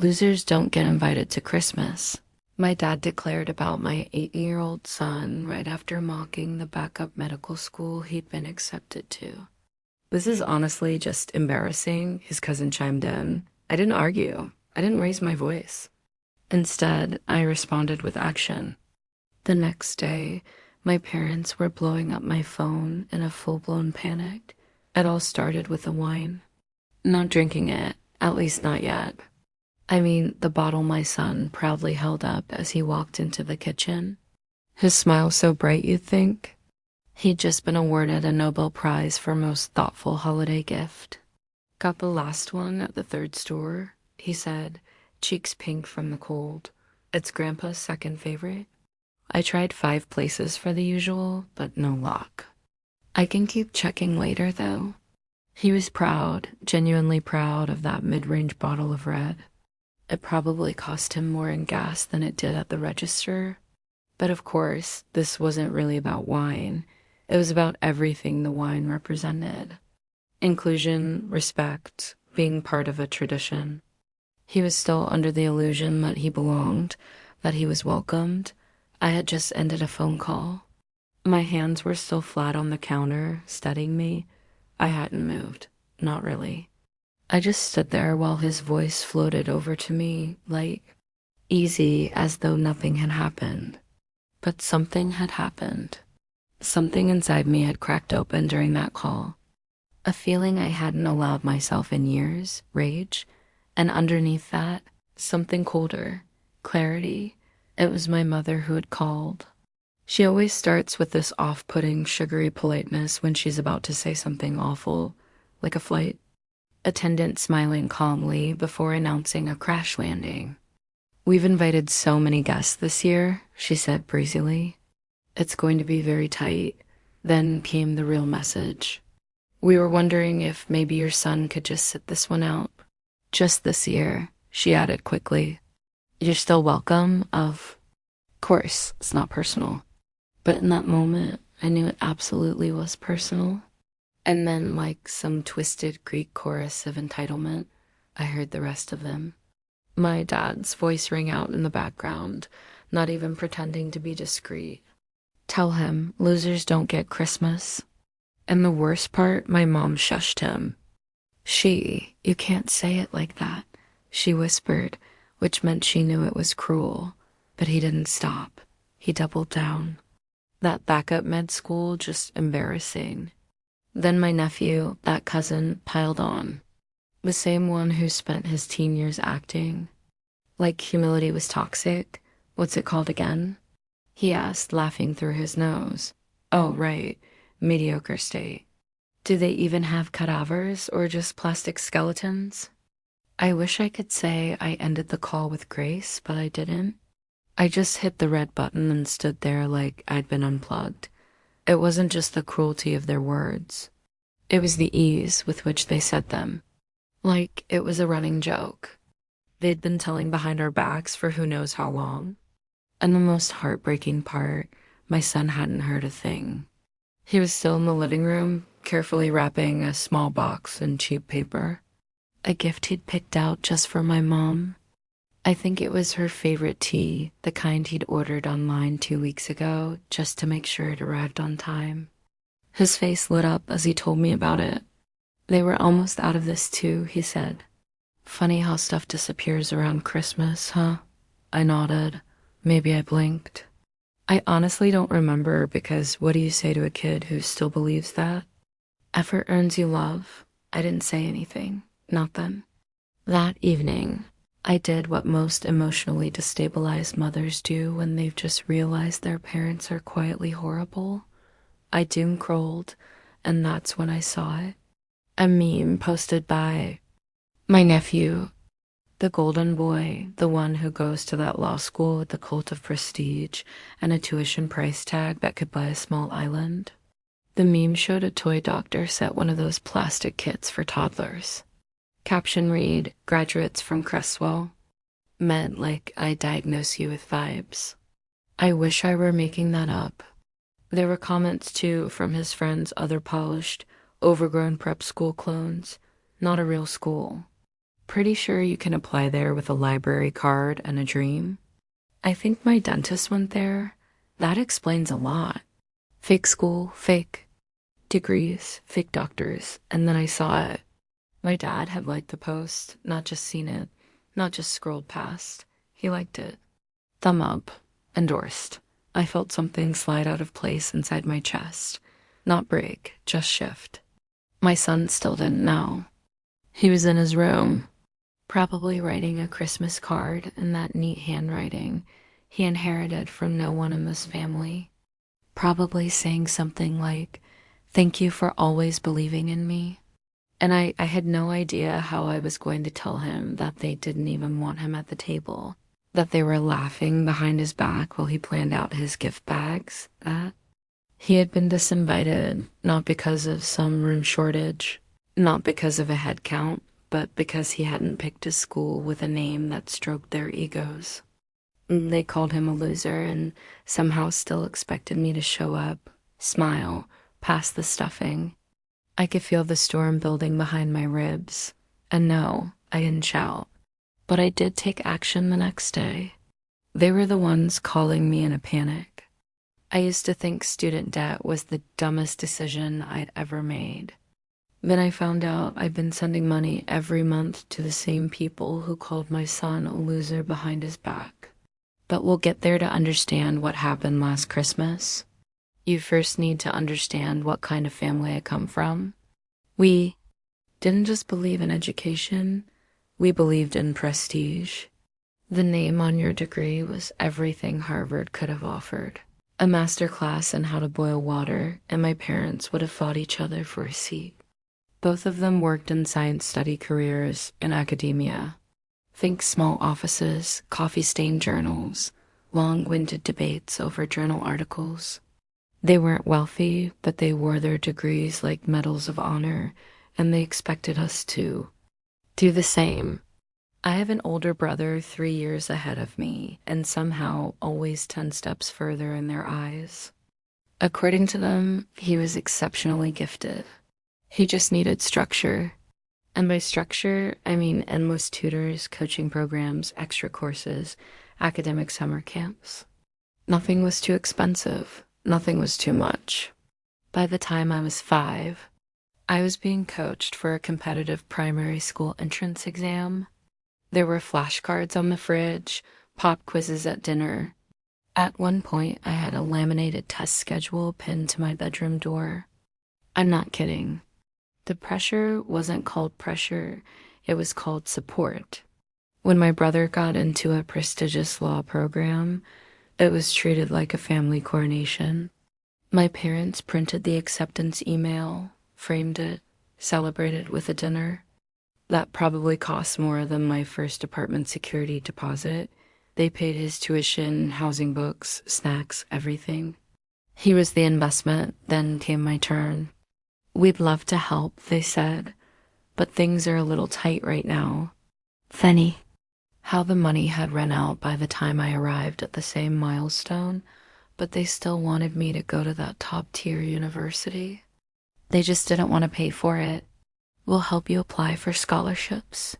Losers don't get invited to Christmas. My dad declared about my 8-year-old son right after mocking the backup medical school he'd been accepted to. This is honestly just embarrassing, his cousin chimed in. I didn't argue. I didn't raise my voice. Instead, I responded with action. The next day, my parents were blowing up my phone in a full-blown panic. It all started with the wine. Not drinking it, at least not yet. I mean, the bottle my son proudly held up as he walked into the kitchen. His smile so bright you'd think he'd just been awarded a Nobel Prize for most thoughtful holiday gift. Got the last one at the third store, he said, cheeks pink from the cold. It's Grandpa's second favorite. I tried 5 places for the usual, but no luck. I can keep checking later, though. He was proud, genuinely proud of that mid-range bottle of red. It probably cost him more in gas than it did at the register. But of course, this wasn't really about wine. It was about everything the wine represented. Inclusion, respect, being part of a tradition. He was still under the illusion that he belonged, that he was welcomed. I had just ended a phone call. My hands were still flat on the counter, studying me. I hadn't moved. Not really. I just stood there while his voice floated over to me, like, easy as though nothing had happened. But something had happened. Something inside me had cracked open during that call. A feeling I hadn't allowed myself in years, rage, and underneath that, something colder, clarity. It was my mother who had called. She always starts with this off-putting, sugary politeness when she's about to say something awful, like a flight attendant smiling calmly before announcing a crash landing. We've invited so many guests this year, she said breezily. It's going to be very tight. Then came the real message. We were wondering if maybe your son could just sit this one out. Just this year, she added quickly. You're still welcome, of course, it's not personal. But in that moment, I knew it absolutely was personal. And then, like some twisted Greek chorus of entitlement, I heard the rest of them. My dad's voice rang out in the background, not even pretending to be discreet. Tell him, losers don't get Christmas. And the worst part, my mom shushed him. You can't say it like that, she whispered, which meant she knew it was cruel. But he didn't stop. He doubled down. That backup med school, just embarrassing. Then my nephew, that cousin, piled on. The same one who spent his teen years acting. Like humility was toxic. What's it called again? He asked, laughing through his nose. Oh, right. Mediocre state. Do they even have cadavers or just plastic skeletons? I wish I could say I ended the call with grace, but I didn't. I just hit the red button and stood there like I'd been unplugged. It wasn't just the cruelty of their words. It was the ease with which they said them. Like it was a running joke. They'd been telling behind our backs for who knows how long. And the most heartbreaking part, my son hadn't heard a thing. He was still in the living room, carefully wrapping a small box in cheap paper. A gift he'd picked out just for my mom. I think it was her favorite tea, the kind he'd ordered online 2 weeks ago, just to make sure it arrived on time. His face lit up as he told me about it. They were almost out of this too, he said. Funny how stuff disappears around Christmas, huh? I nodded. Maybe I blinked. I honestly don't remember because what do you say to a kid who still believes that? Effort earns you love. I didn't say anything. Not then. That evening, I did what most emotionally destabilized mothers do when they've just realized their parents are quietly horrible. I doom-scrolled, and that's when I saw it. A meme posted by my nephew, the golden boy, the one who goes to that law school with the cult of prestige and a tuition price tag that could buy a small island. The meme showed a toy doctor set one of those plastic kits for toddlers. Caption read, graduates from Cresswell. Meant like I diagnose you with vibes. I wish I were making that up. There were comments too from his friends' other polished, overgrown prep school clones. Not a real school. Pretty sure you can apply there with a library card and a dream. I think my dentist went there. That explains a lot. Fake school, fake degrees, fake doctors, and then I saw it. My dad had liked the post, not just seen it, not just scrolled past. He liked it. Thumb up. Endorsed. I felt something slide out of place inside my chest. Not break, just shift. My son still didn't know. He was in his room, probably writing a Christmas card in that neat handwriting he inherited from no one in this family. Probably saying something like, "Thank you for always believing in me." And I had no idea how I was going to tell him that they didn't even want him at the table, that they were laughing behind his back while he planned out his gift bags, that he had been disinvited, not because of some room shortage, not because of a head count, but because he hadn't picked a school with a name that stroked their egos. They called him a loser and somehow still expected me to show up, smile, pass the stuffing. I could feel the storm building behind my ribs. And no, I didn't shout. But I did take action the next day. They were the ones calling me in a panic. I used to think student debt was the dumbest decision I'd ever made. Then I found out I'd been sending money every month to the same people who called my son a loser behind his back. But we'll get there to understand what happened last Christmas. You first need to understand what kind of family I come from. We didn't just believe in education, we believed in prestige. The name on your degree was everything Harvard could have offered. A master class in how to boil water, and my parents would have fought each other for a seat. Both of them worked in science study careers in academia. Think small offices, coffee-stained journals, long-winded debates over journal articles. They weren't wealthy, but they wore their degrees like medals of honor, and they expected us to do the same. I have an older brother 3 years ahead of me, and somehow always 10 steps further in their eyes. According to them, he was exceptionally gifted. He just needed structure. And by structure, I mean endless tutors, coaching programs, extra courses, academic summer camps. Nothing was too expensive. Nothing was too much. By the time I was 5, I was being coached for a competitive primary school entrance exam. There were flashcards on the fridge, pop quizzes at dinner. At one point, I had a laminated test schedule pinned to my bedroom door. I'm not kidding. The pressure wasn't called pressure, it was called support. When my brother got into a prestigious law program, it was treated like a family coronation. My parents printed the acceptance email, framed it, celebrated with a dinner. That probably cost more than my first apartment security deposit. They paid his tuition, housing, books, snacks, everything. He was the investment, then came my turn. We'd love to help, they said, but things are a little tight right now. Funny how the money had run out by the time I arrived at the same milestone, but they still wanted me to go to that top-tier university. They just didn't want to pay for it. We'll help you apply for scholarships.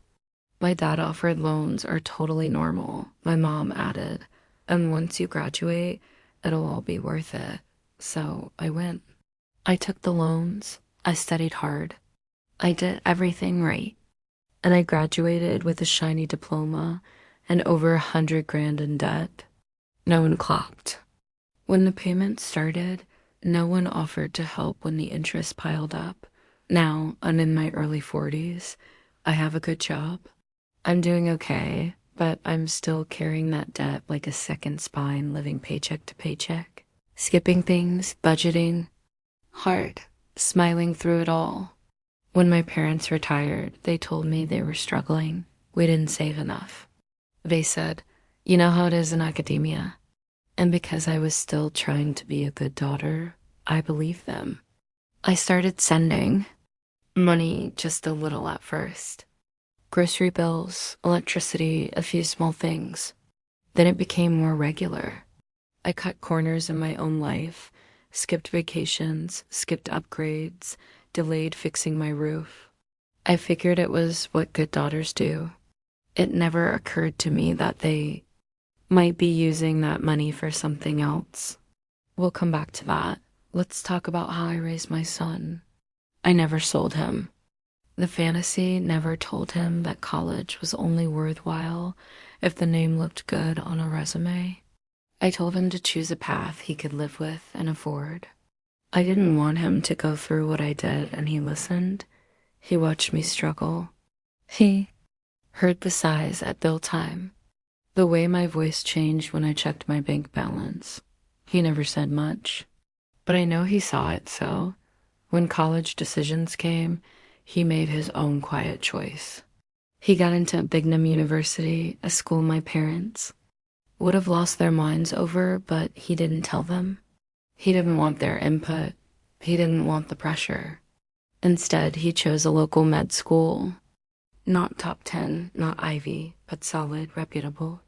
My dad offered loans are totally normal, my mom added, and once you graduate, it'll all be worth it. So I went. I took the loans, I studied hard, I did everything right, and I graduated with a shiny diploma and over 100 grand in debt. No one clapped. When the payments started, no one offered to help when the interest piled up. Now, I'm in my early 40s. I have a good job. I'm doing okay, but I'm still carrying that debt like a second spine, living paycheck to paycheck. Skipping things, budgeting. Hard, smiling through it all. When my parents retired, they told me they were struggling. We didn't save enough. They said, "You know how it is in academia." And because I was still trying to be a good daughter, I believed them. I started sending money, just a little at first. Grocery bills, electricity, a few small things. Then it became more regular. I cut corners in my own life, skipped vacations, skipped upgrades, delayed fixing my roof. I figured it was what good daughters do. It never occurred to me that they might be using that money for something else. We'll come back to that. Let's talk about how I raised my son. I never sold him. The fantasy never told him that college was only worthwhile if the name looked good on a resume. I told him to choose a path he could live with and afford. I didn't want him to go through what I did, and he listened. He watched me struggle. He heard the sighs at bill time, the way my voice changed when I checked my bank balance. He never said much, but I know he saw it, so when college decisions came, he made his own quiet choice. He got into Bignum University, a school my parents would have lost their minds over, but he didn't tell them. He didn't want their input. He didn't want the pressure. Instead, he chose a local med school. Not top 10, not Ivy, but solid, reputable.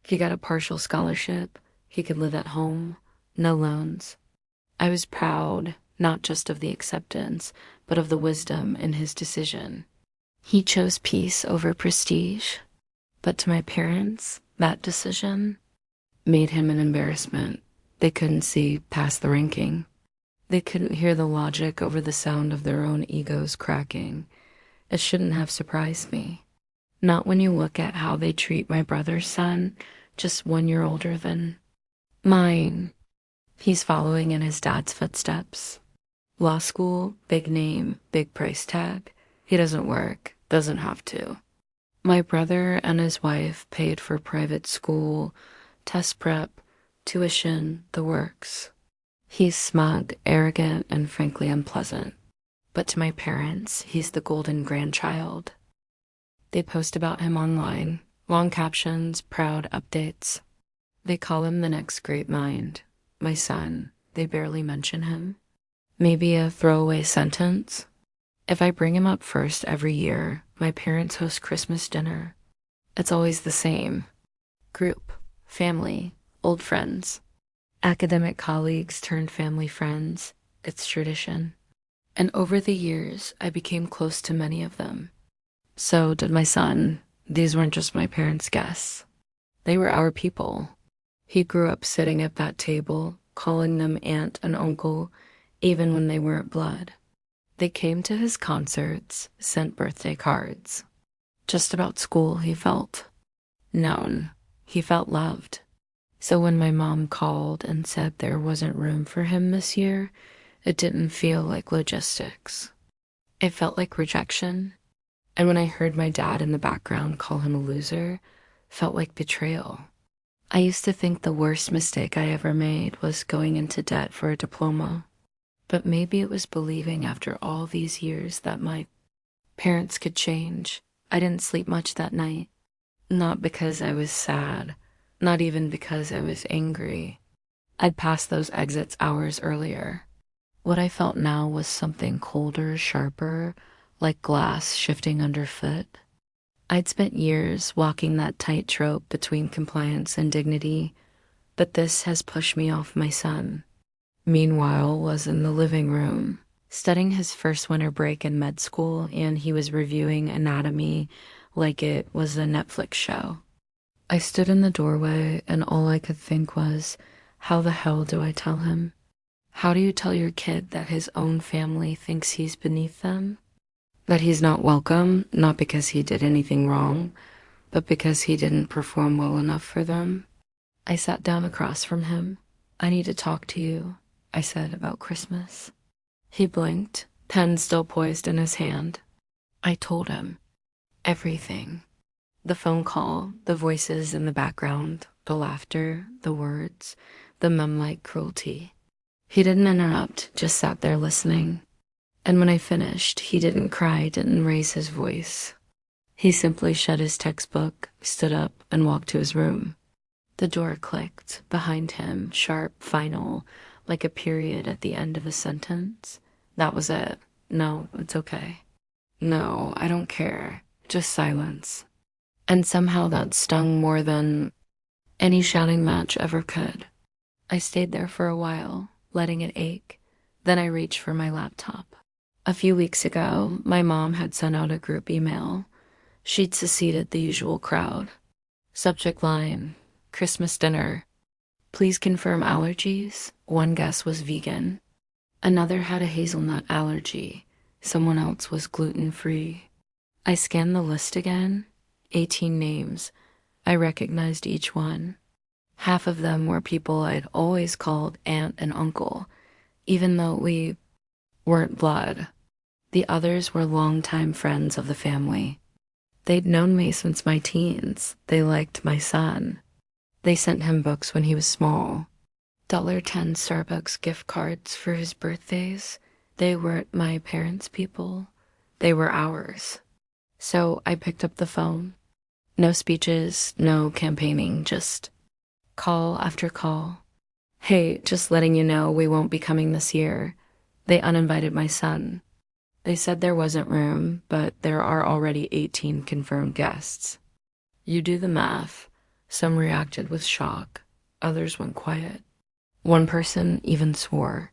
He got a partial scholarship. He could live at home. No loans. I was proud, not just of the acceptance, but of the wisdom in his decision. He chose peace over prestige. But to my parents, that decision made him an embarrassment. They couldn't see past the ranking. They couldn't hear the logic over the sound of their own egos cracking. It shouldn't have surprised me. Not when you look at how they treat my brother's son, just 1 year older than mine. He's following in his dad's footsteps. Law school, big name, big price tag. He doesn't work, doesn't have to. My brother and his wife paid for private school, test prep, tuition, the works. He's smug, arrogant, and frankly unpleasant. But to my parents, he's the golden grandchild. They post about him online, long captions, proud updates. They call him the next great mind. My son, they barely mention him. Maybe a throwaway sentence. If I bring him up first every year, my parents host Christmas dinner. It's always the same. Group, family, old friends. Academic colleagues turned family friends. It's tradition. And over the years, I became close to many of them. So did my son. These weren't just my parents' guests. They were our people. He grew up sitting at that table, calling them aunt and uncle, even when they weren't blood. They came to his concerts, sent birthday cards. Just about school, he felt known. He felt loved. So when my mom called and said there wasn't room for him this year, it didn't feel like logistics. It felt like rejection. And when I heard my dad in the background call him a loser, felt like betrayal. I used to think the worst mistake I ever made was going into debt for a diploma. But maybe it was believing after all these years that my parents could change. I didn't sleep much that night. Not because I was sad. Not even because I was angry. I'd passed those exits hours earlier. What I felt now was something colder, sharper, like glass shifting underfoot. I'd spent years walking that tightrope between compliance and dignity, but this has pushed me off my son. Meanwhile, was in the living room, studying his first winter break in med school, and he was reviewing anatomy like it was a Netflix show. I stood in the doorway, and all I could think was, how the hell do I tell him? How do you tell your kid that his own family thinks he's beneath them? That he's not welcome, not because he did anything wrong, but because he didn't perform well enough for them? I sat down across from him. I need to talk to you, I said, about Christmas. He blinked, pen still poised in his hand. I told him everything. The phone call, the voices in the background, the laughter, the words, the mem-like cruelty. He didn't interrupt, just sat there listening. And when I finished, he didn't cry, didn't raise his voice. He simply shut his textbook, stood up, and walked to his room. The door clicked behind him, sharp, final, like a period at the end of a sentence. That was it. No, it's okay. No, I don't care. Just silence. And somehow that stung more than any shouting match ever could. I stayed there for a while, letting it ache. Then I reached for my laptop. A few weeks ago, my mom had sent out a group email. She'd seceded the usual crowd. Subject line, Christmas dinner. Please confirm allergies. One guest was vegan. Another had a hazelnut allergy. Someone else was gluten-free. I scanned the list again. 18 names. I recognized each one. Half of them were people I'd always called aunt and uncle, even though we weren't blood. The others were longtime friends of the family. They'd known me since my teens. They liked my son. They sent him books when he was small. $10 Starbucks gift cards for his birthdays. They weren't my parents' people. They were ours. So I picked up the phone. No speeches, no campaigning, just call after call. Hey, just letting you know we won't be coming this year. They uninvited my son. They said there wasn't room, but there are already 18 confirmed guests. You do the math. Some reacted with shock. Others went quiet. One person even swore.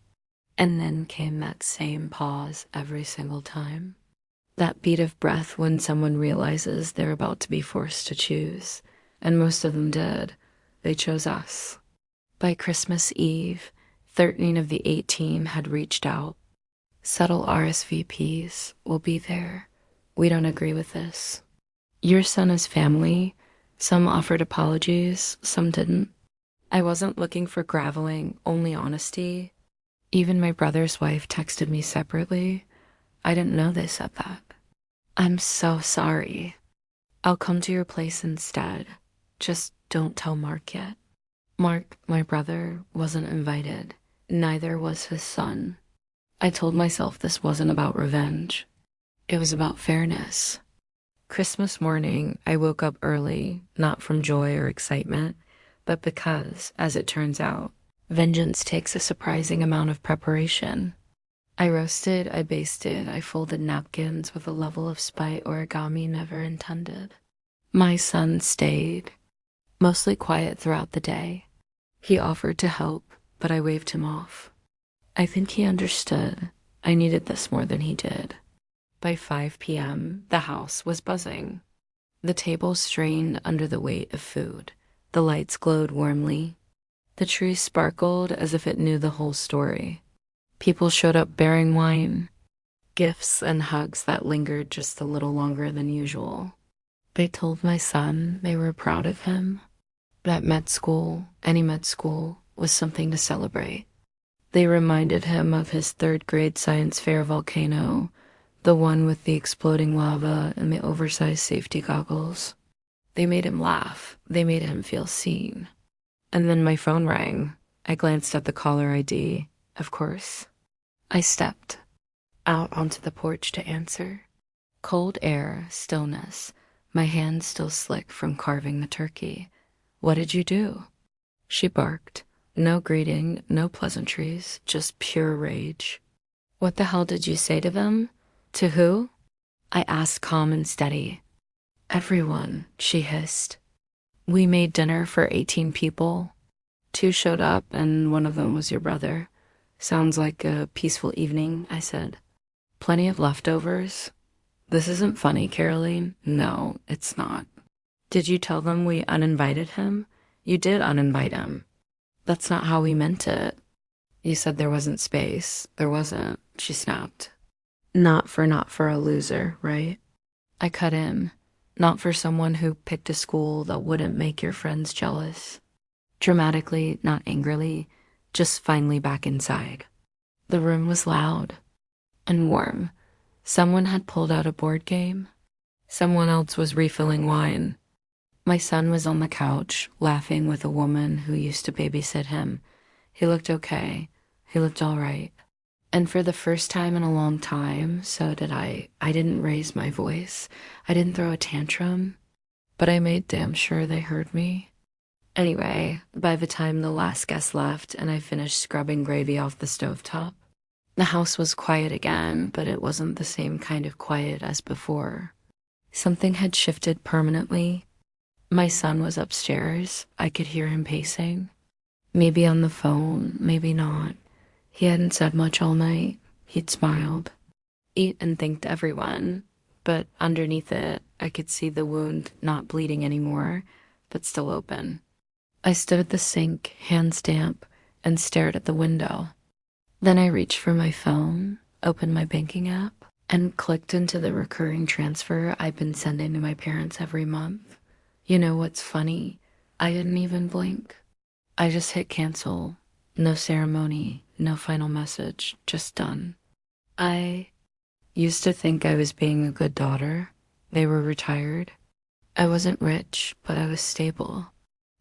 And then came that same pause every single time. That beat of breath when someone realizes they're about to be forced to choose. And most of them did. They chose us. By Christmas Eve, 13 of the 18 had reached out. Subtle RSVPs will be there. We don't agree with this. Your son is family. Some offered apologies, some didn't. I wasn't looking for graveling, only honesty. Even my brother's wife texted me separately. I didn't know they said that. I'm so sorry. I'll come to your place instead. Just don't tell Mark yet. Mark, my brother, wasn't invited. Neither was his son. I told myself this wasn't about revenge. It was about fairness. Christmas morning, I woke up early, not from joy or excitement, but because, as it turns out, vengeance takes a surprising amount of preparation. I roasted, I basted, I folded napkins with a level of spite origami never intended. My son stayed, mostly quiet throughout the day. He offered to help, but I waved him off. I think he understood I needed this more than he did. By 5 p.m., the house was buzzing. The table strained under the weight of food. The lights glowed warmly. The tree sparkled as if it knew the whole story. People showed up bearing wine, gifts and hugs that lingered just a little longer than usual. They told my son they were proud of him, that med school, any med school, was something to celebrate. They reminded him of his third-grade science fair volcano, the one with the exploding lava and the oversized safety goggles. They made him laugh. They made him feel seen. And then my phone rang. I glanced at the caller ID, of course. I stepped out onto the porch to answer. Cold air, stillness, my hands still slick from carving the turkey. What did you do? She barked. No greeting, no pleasantries, just pure rage. What the hell did you say to them? To who? I asked, calm and steady. Everyone, she hissed. We made dinner for 18 people. 2 showed up and one of them was your brother. Sounds like a peaceful evening, I said. Plenty of leftovers. This isn't funny, Caroline. No, it's not. Did you tell them we uninvited him? You did uninvite him. That's not how we meant it. You said there wasn't space. There wasn't, she snapped. Not for a loser, right? I cut in. Not for someone who picked a school that wouldn't make your friends jealous. Dramatically, not angrily, just finally back inside. The room was loud and warm. Someone had pulled out a board game. Someone else was refilling wine. My son was on the couch, laughing with a woman who used to babysit him. He looked okay. He looked all right. And for the first time in a long time, so did I. I didn't raise my voice. I didn't throw a tantrum. But I made damn sure they heard me. Anyway, by the time the last guest left and I finished scrubbing gravy off the stovetop, the house was quiet again, but it wasn't the same kind of quiet as before. Something had shifted permanently. My son was upstairs. I could hear him pacing. Maybe on the phone, maybe not. He hadn't said much all night. He'd smiled. ate and thanked everyone, but underneath it, I could see the wound not bleeding anymore, but still open. I stood at the sink, hands damp, and stared at the window. Then I reached for my phone, opened my banking app, and clicked into the recurring transfer I've been sending to my parents every month. You know what's funny? I didn't even blink. I just hit cancel. No ceremony, no final message, just done. I used to think I was being a good daughter. They were retired. I wasn't rich, but I was stable.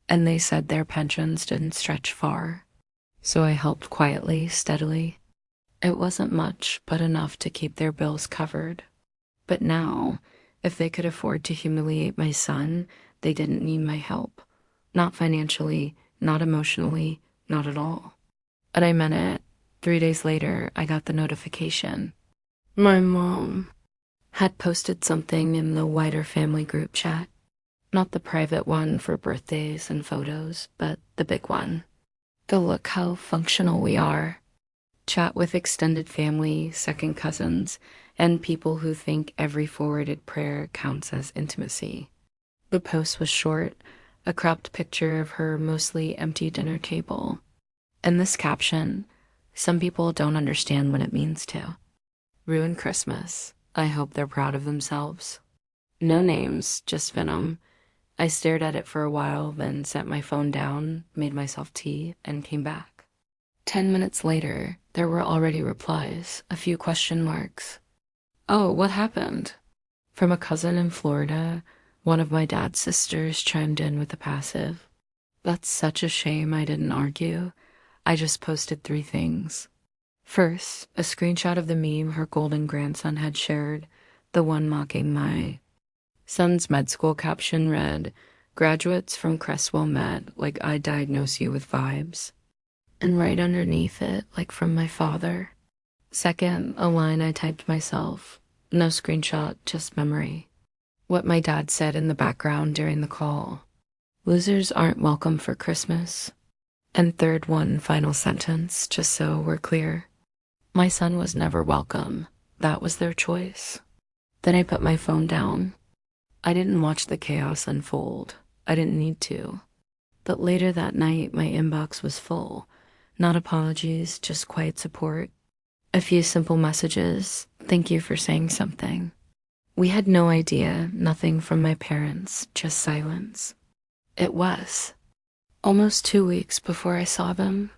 And they said their pensions didn't stretch far. So I helped quietly, steadily. It wasn't much, but enough to keep their bills covered. But now, if they could afford to humiliate my son, they didn't need my help. Not financially, not emotionally, not at all. And I meant it. 3 days later, I got the notification. My mom had posted something in the wider family group chat. Not the private one for birthdays and photos, but the big one. To look how functional we are. Chat with extended family, second cousins, and people who think every forwarded prayer counts as intimacy. The post was short, a cropped picture of her mostly empty dinner table. And this caption, some people don't understand what it means to. Ruin Christmas. I hope they're proud of themselves. No names, just venom. I stared at it for a while, then set my phone down, made myself tea, and came back. 10 minutes later, there were already replies, a few question marks. Oh, what happened? From a cousin in Florida, one of my dad's sisters chimed in with a passive. That's such a shame I didn't argue. I just posted 3 things. First, a screenshot of the meme her golden grandson had shared, the one mocking my son's med school caption read, "Graduates from Crestwell Med, like I diagnose you with vibes." And right underneath it, like from my father. Second, a line I typed myself. No screenshot, just memory. What my dad said in the background during the call. Losers aren't welcome for Christmas. And third, one final sentence, just so we're clear. My son was never welcome. That was their choice. Then I put my phone down. I didn't watch the chaos unfold. I didn't need to. But later that night, my inbox was full. Not apologies, just quiet support. A few simple messages. Thank you for saying something. We had no idea, nothing from my parents, just silence. It was. Almost 2 weeks before I saw them.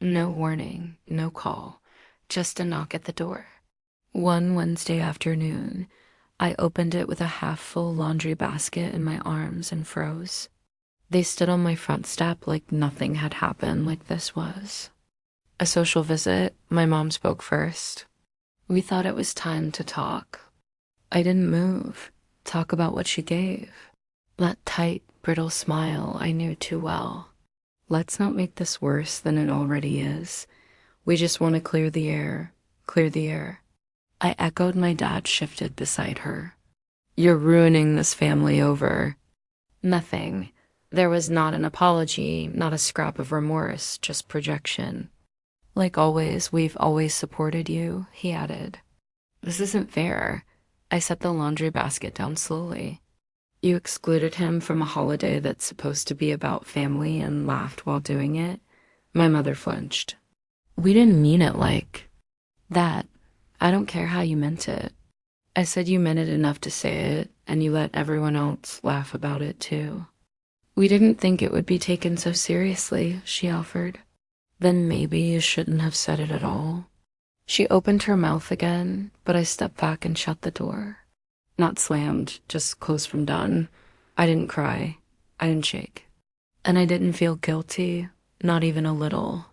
No warning, no call, just a knock at the door. One Wednesday afternoon, I opened it with a half-full laundry basket in my arms and froze. They stood on my front step like nothing had happened, like this was. A social visit, my mom spoke first. We thought it was time to talk. I didn't move, talk about what she gave. That tight, brittle smile I knew too well. Let's not make this worse than it already is. We just want to clear the air, clear the air. I echoed my dad shifted beside her. You're ruining this family over. Nothing. There was not an apology, not a scrap of remorse, just projection. Like always, we've always supported you, he added. This isn't fair. I set the laundry basket down slowly. You excluded him from a holiday that's supposed to be about family and laughed while doing it. My mother flinched. We didn't mean it like that. I don't care how you meant it. I said you meant it enough to say it, and you let everyone else laugh about it too. We didn't think it would be taken so seriously, she offered. Then maybe you shouldn't have said it at all. She opened her mouth again, but I stepped back and shut the door. Not slammed, just closed from done. I didn't cry. I didn't shake. And I didn't feel guilty, not even a little.